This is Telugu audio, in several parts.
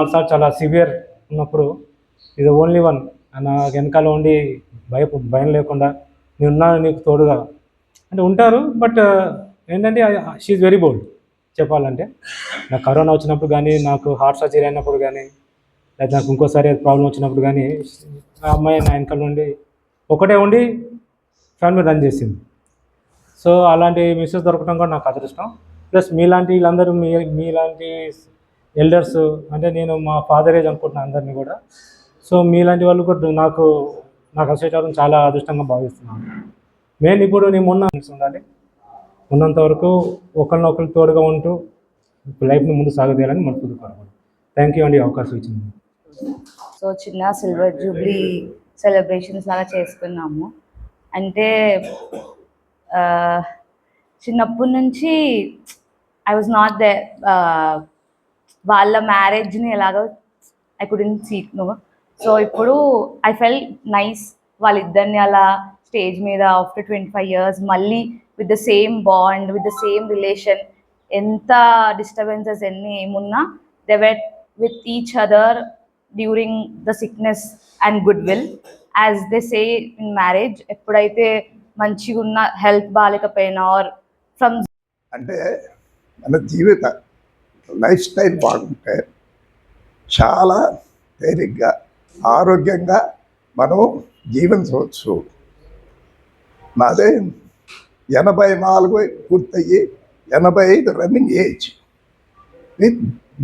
కొన్నాళ్ళసార్లు చాలా సివియర్ ఉన్నప్పుడు ఇది ఓన్లీ వన్ నా వెనకాల ఉండి భయం లేకుండా నేనున్నాను నీకు తోడుగా అంటే ఉంటారు. బట్ ఏంటంటే షీఈ్ వెరీ బోల్డ్ చెప్పాలంటే. నాకు కరోనా వచ్చినప్పుడు కానీ, నాకు హార్ట్ సర్జరీ అయినప్పుడు కానీ, లేదా నాకు ఇంకోసారి ప్రాబ్లం వచ్చినప్పుడు కానీ ఆ అమ్మాయి నా వెనకాల ఉండి ఒకటే ఉండి ఫ్యామిలీ రన్ చేసింది. సో అలాంటి మిస్సెస్ దొరకడం కూడా నాకు అదృష్టం. ప్లస్ మీలాంటి వీళ్ళందరూ మీలాంటి ఎల్డర్స్ అంటే నేను మా ఫాదర్ ఏజ్ అనుకుంటున్నాను అందరినీ కూడా. సో మీలాంటి వాళ్ళు కూడా నాకు అసోసియేట్ అవ్వడం చాలా అదృష్టంగా భావిస్తున్నాను. మెయిన్ ఇప్పుడు నేను ఉండాలి, ఉన్నంత వరకు ఒకరినొకరు తోడుగా ఉంటూ లైఫ్ని ముందు సాగదీయాలని మనస్ఫూర్తి కోరుకుంటున్నాను. థ్యాంక్ యూ అండి అవకాశం ఇచ్చింది. సో చిన్న సిల్వర్ జూబ్లీ సెలబ్రేషన్స్ లాగా చేసుకున్నాము. అంటే చిన్నప్పటి నుంచి ఐ వాజ్ నాట్ దే, వాళ్ళ మ్యారేజ్ని ఎలాగో I couldn't see no. So ఇప్పుడు ఐ ఫెల్ నైస్ వాళ్ళిద్దరిని అలా స్టేజ్ మీద ఆఫ్టర్ 25 years మళ్ళీ with the same bond, with the same relation. ఎంత డిస్టర్బెన్సెస్ ఎన్ని ఏమున్నా they were with each other during the sickness and good will. As they say in marriage, ఎప్పుడైతే మంచిగా ఉన్న హెల్త్ బాగాలేకపోయినా ఆర్ ఫ్రమ్ అంటే మన జీవిత లైఫ్ స్టైల్ బాగుంటే చాలా తేలిగ్గా ఆరోగ్యంగా మనం జీవించవచ్చు. నాదే 84 పూర్తయ్యి 85 running age with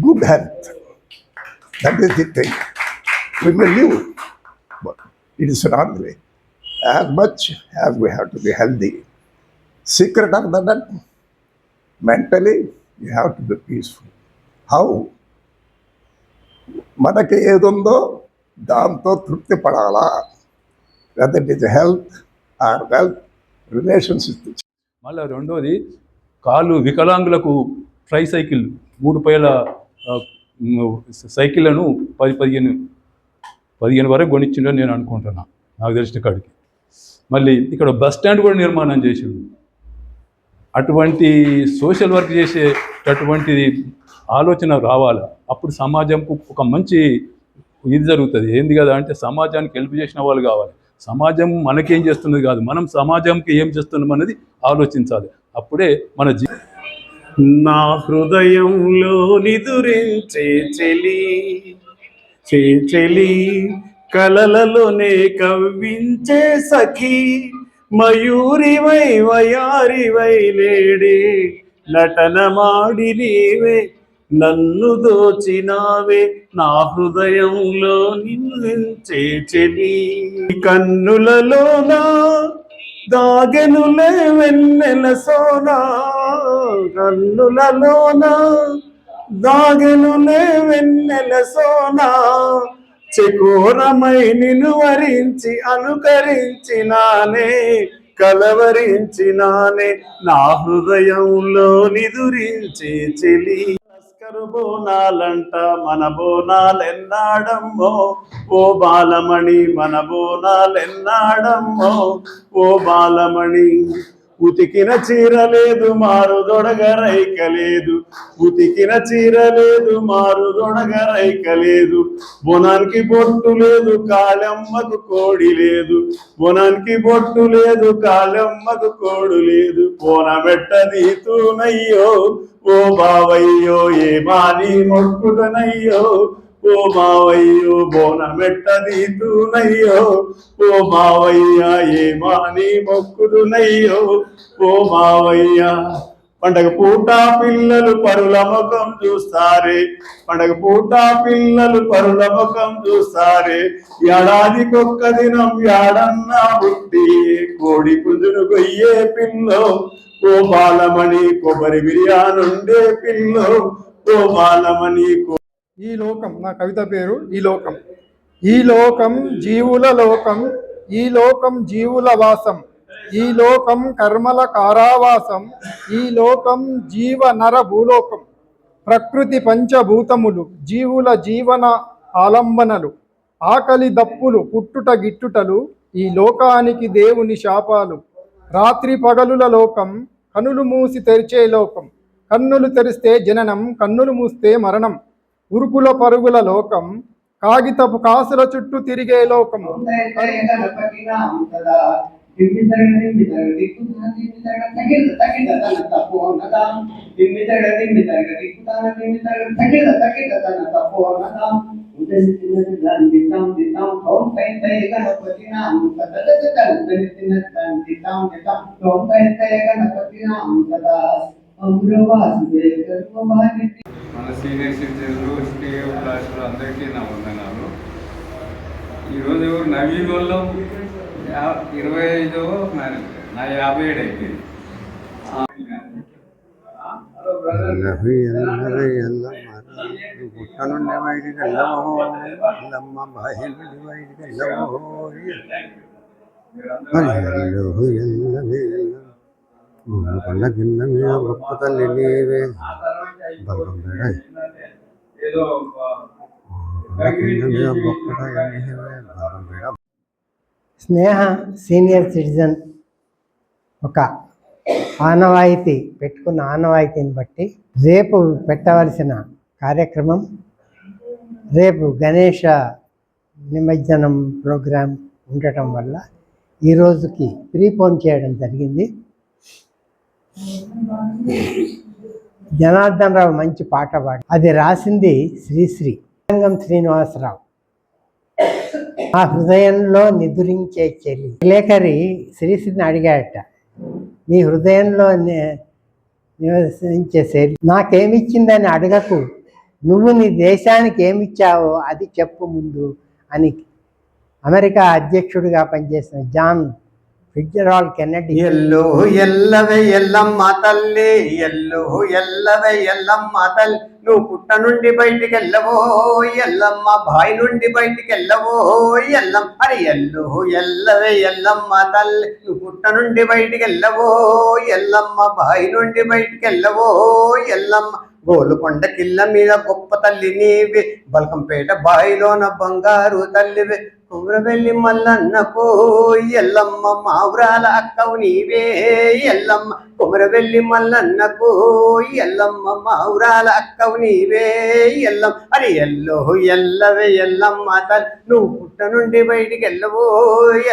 good health. That is the thing. We will live, but it is not the way. As much as we have to be healthy. Secret of that, mentally you have to be peaceful. How? మనకి ఏదుందో దాంతో తృప్తి పడాలా. Whether it is health or wealth, relationship. మళ్ళీ రెండోది కాళ్ళు వికలాంగులకు ట్రై సైకిల్ 3 పైల సైకిళ్లను 15 వరకు కొనిచ్చిండని నేను అనుకుంటున్నా, నాకు తెలిసిన కాడికి. మళ్ళీ ఇక్కడ బస్ స్టాండ్ కూడా నిర్మాణం చేసిండు. అటువంటి సోషల్ వర్క్ చేసేటటువంటి ఆలోచన రావాలి. అప్పుడు సమాజంకు ఒక మంచి ఇది జరుగుతుంది. ఏంది కదా అంటే సమాజానికి హెల్ప్ చేసిన వాళ్ళు కావాలి. సమాజం మనకేం చేస్తున్నది కాదు, మనం సమాజంకి ఏం చేస్తున్నాం అనేది ఆలోచించాలి. అప్పుడే మన నా హృదయంలో నిదురించే చెలి కలలలోనే కవ్వించే సఖీ, మయూరివై వయారివై లేడే నటన మాడి నీవే నన్ను దోచినావే, నా హృదయంలో నిన్నించే చెలి. కన్నులలోనా దాగెనులే వెన్నెల సోనా, కన్నులలోనా దాగెనులే వెన్నెల సోనా, చకోరమై నిన్ను వరించి అనుకరించినానే, కలవరించినానే, నా హృదయంలో నిదురించే చెలి. లస్కరు బోనాలంట మన బోనాలెన్నాడమ్మో, ఓ బాలమణి మన బోనాలెన్నాడమ్మో, ఓ బాలమణి. ఉతికిన చీర లేదు మారు దొడగరైక లేదు, ఉతికిన చీర లేదు మారు దొడగరైక లేదు, బోనానికి బొట్టు లేదు కాళమ్మకు కోడి లేదు, బోనానికి బొట్టు లేదు కాళమ్మకు కోడు లేదు, బోనమెట్ట నీతూనయ్యో ఓ బావయ్యో ఏ మాని మొక్కుదనయ్యో, ఓ మావయ్యో బోనమెట్ట నీతూనయ్యో, ఓ మావయ్య ఏ మాని మొక్కుదునయ్యో, ఓ మావయ్య. పండగ పూట పిల్లలు పరుల ముఖం చూస్తారే, పండగ పూట పిల్లలు పరుల ముఖం చూస్తారే, ఏడాదికొక్క దినం యాడన్నా పుట్టి కోడి పుంజును కొయ్యే పిల్లో, ఓ బాలమణి కొబ్బరి బిర్యానుండే పిల్లో, ఓ బాలమణి. ఈ లోకం, నా కవిత పేరు ఈ లోకం. ఈ లోకం జీవుల లోకం, ఈ లోకం జీవుల వాసం, ఈ లోకం కర్మల కారావాసం, ఈ లోకం జీవ నర భూలోకం. ప్రకృతి పంచభూతములు జీవుల జీవన ఆలంబనలు, ఆకలి దప్పులు పుట్టుట గిట్టుటలు, ఈ లోకానికి దేవుని శాపాలు. రాత్రి పగలుల లోకం, కనులు మూసి తెరిచే లోకం, కన్నులు తెరిస్తే జననం, కన్నులు మూస్తే మరణం. ఉరుకుల పరుగుల లోకం, కాగితపు కాసుల చుట్టూ తిరిగే లోకం. మన సీనియర్ సిటిజన్లు స్టేవ్ క్లాసులు అందరికీ నా వందనాలు. ఈరోజు నవీన్ వల్ల 25వ మ్యారేజ్, నా 57 అయిపోయింది. పుట్ట నుండి బయటికి వెళ్ళవో ఎల్లమ్మ, బాయి నుండి బయటికి వెళ్ళవో కొండ కింద మీద గొప్ప తల్లి నీవే బల్గం పేడ కింద మీద గొప్ప తల్లి నీవే బల్గం పేడ. స్నేహ సీనియర్ సిటిజన్ ఒక ఆనవాయితీ పెట్టుకున్న ఆనవాయితీని బట్టి రేపు పెట్టవలసిన కార్యక్రమం, రేపు గణేష నిమజ్జనం ప్రోగ్రాం ఉండటం వల్ల ఈరోజుకి ప్రీపోన్ చేయడం జరిగింది. జనార్దన్ రావు మంచి పాట పాడి, అది రాసింది శ్రీశ్రీ రంగం శ్రీనివాసరావు. ఆ హృదయంలో నిదురించే చెల్లి. విలేకరి శ్రీశ్రీని అడిగాడట, నీ హృదయంలో నివసించే చెల్లి నాకేమిచ్చిందని అడగకు, నువ్వు నీ దేశానికి ఏమిచ్చావో అది చెప్పు ముందు అని అమెరికా అధ్యక్షుడిగా పనిచేసిన జాన్ ఫిట్జెరాల్డ్ కెన్నడీ ఎల్లు ఎల్లవే ఎల్లమ్మ తల్లి, ఎల్లు ఎల్లవే ఎల్లమ్మ తల్లి, నువ్వు పుట్ట నుండి బయటికి వెళ్ళవో ఎల్లమ్మ, బాయి నుండి బయటికి వెళ్ళవో ఎల్లమ్మ. అరే ఎల్లు ఎల్లవే ఎల్లమ్మ తల్లి, నువ్వు పుట్ట నుండి బయటికి వెళ్ళవో ఎల్లమ్మ, బాయి నుండి బయటికి వెళ్ళవో ఎల్లమ్మ. గోలుకొండ కిల్ల మీద గొప్ప తల్లి నీవే, బల్కంపేట బాయిలోన బంగారు తల్లివే. కుమ్రవెల్లి మల్లన్నకు ఎల్లమ్మ, మావురాల అక్కవు నీవే ఎల్లమ్మ. కుమరవెల్లి మల్లన్నకు ఎల్లమ్మ, మావురాల అక్కవు నీవే ఎల్లమ్మ. అరే ఎల్లో ఎల్లవే ఎల్లమ్మ తల్లి, నువ్వు పుట్ట నుండి బయటికి వెళ్ళవో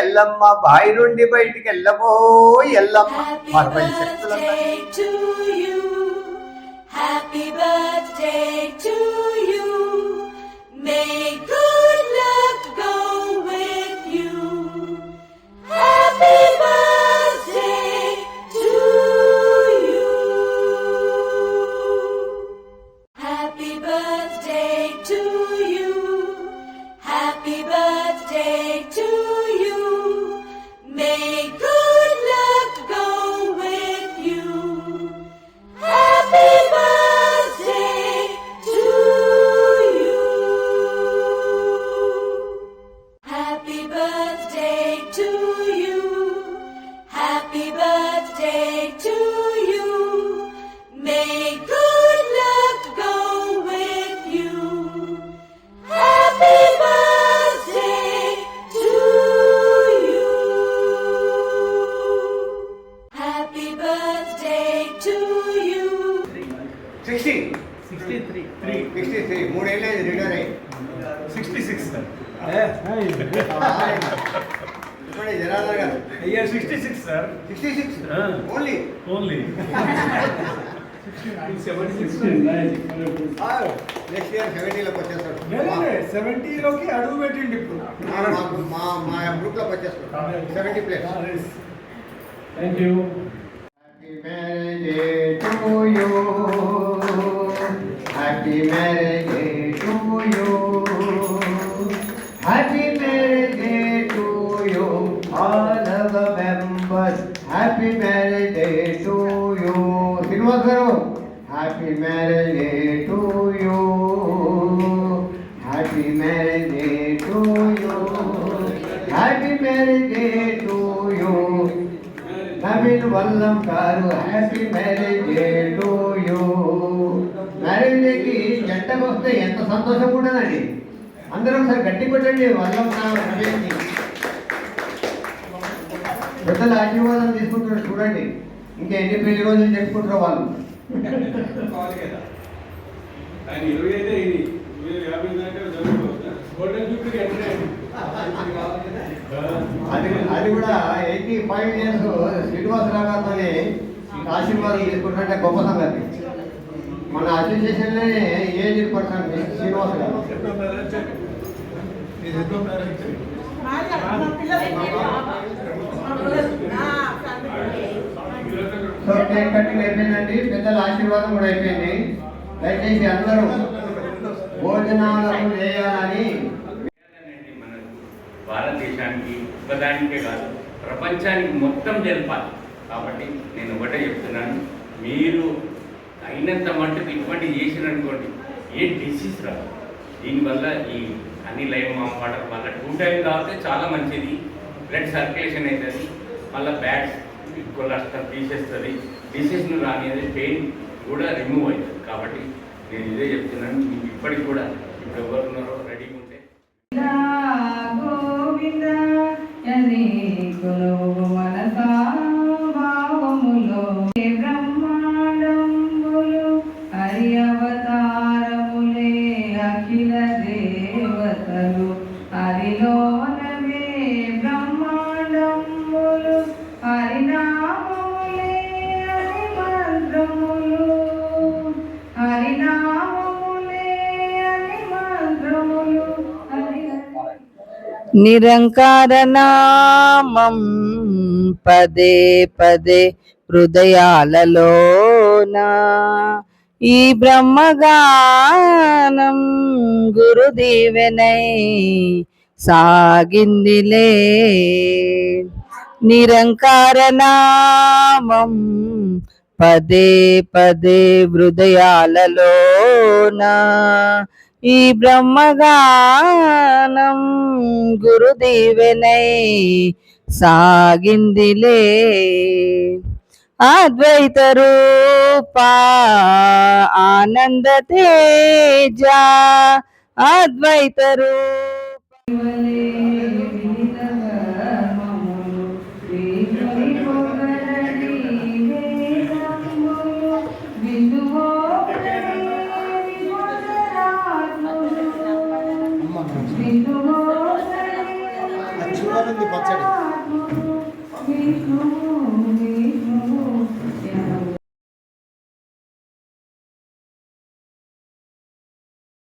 ఎల్లమ్మ, బాయి నుండి బయటికి వెళ్ళవో ఎల్లమ్మ. 60 శక్తుల Happy birthday to you. May good luck go with you. Happy birthday to you. Happy birthday to you. Happy birthday to you. May good luck go with you. Happy birthday to you. Happy birthday to you. Happy birthday to you. May good luck go with you. Happy birthday to you. Happy birthday to you. 63 మూడేళ్ళే రిటైర్ అయ్యి 66 సార్. ఇప్పుడు Janardhan garu 66 sir. 66 only only next year 70లోకి వచ్చేస్తాడు. 70లోకి అడుగు పెట్టిండి ఇప్పుడు. మా గ్రూప్లోకి వచ్చేస్తాడు 70+. Thank you. Happy marriage day to you. Happy marriage day to you. All of the members. Happy marriage day to you. Srinivas garu. Happy marriage day to you. Happy marriage day to you. Happy marriage day to you. Naveen Vallam garu happy marriage day to you. Marriage డేకి జంటకు వస్తే ఎంత సంతోషం ఉంటుందండి. అందరూ ఒకసారి గట్టి కొట్టండి వల్లం నవీన్కి. పెద్దల ఆశీర్వాదం తీసుకుంటున్నారు చూడండి. ఇంకా ఎన్ని పెళ్లి రోజులు చెప్పుకుంటారో వాళ్ళు. ఆయన 25 అయింది. అది కూడా 85 ఇయర్స్ శ్రీనివాసరావు గారితోనే ఆశీర్వాదం తీసుకుంటుంటే గొప్ప సంగతి. మన అసోసియేషన్లోనే ఏజ్ పర్సన్ శ్రీనివాస్ గారు. సో కేక్ కటింగ్ అయిపోయిందండి, పెద్దల ఆశీర్వాదం కూడా అయిపోయింది. దయచేసి అందరూ భోజనాలను చేయాలని. మన భారతదేశానికి ఒకదానికే కాదు ప్రపంచానికి మొత్తం తెలపాలి. కాబట్టి నేను ఒకటే చెప్తున్నాను, మీరు అయినంత మట్టుకు ఇటువంటి చేసిననుకోండి ఏ డిసీజ్ రాదు. దీనివల్ల ఈ అన్ని లైవ్ వాటర్ వల్ల 2 టైం తాగితే చాలా మంచిది. బ్లడ్ సర్క్యులేషన్ అవుతుంది, మళ్ళీ బ్యాడ్స్ కొలెస్ట్రాల్ తీసేస్తుంది, డిసీజ్ను రానిది, పెయిన్ కూడా రిమూవ్ అవుతుంది. కాబట్టి నేను ఇదే చెప్తున్నాను, మీకు ఇప్పటికి కూడా ఇప్పుడు ఎవరు ఉన్నారో రెడీగా ఉంటే గోవింద మనసా భావములో బ్రహ్మాండములు హరి అవతారములే అఖిల దేవతలు హరిలోనవే బ్రహ్మాండములు హరినామములే హరి మంత్రములు హరినామములే హరి మంత్రములు నిరంకార నామం పదే పదే హృదయాలలోన ఈ బ్రహ్మగానం గురుదీవెనై సాగిందిలే. నిరంకార నామం పదే పదే హృదయాలలోన ఈ బ్రహ్మగానం గురుదీవెనై సాగిందిలే. అద్వైత రూప ఆనంద తేజ అద్వైత రూప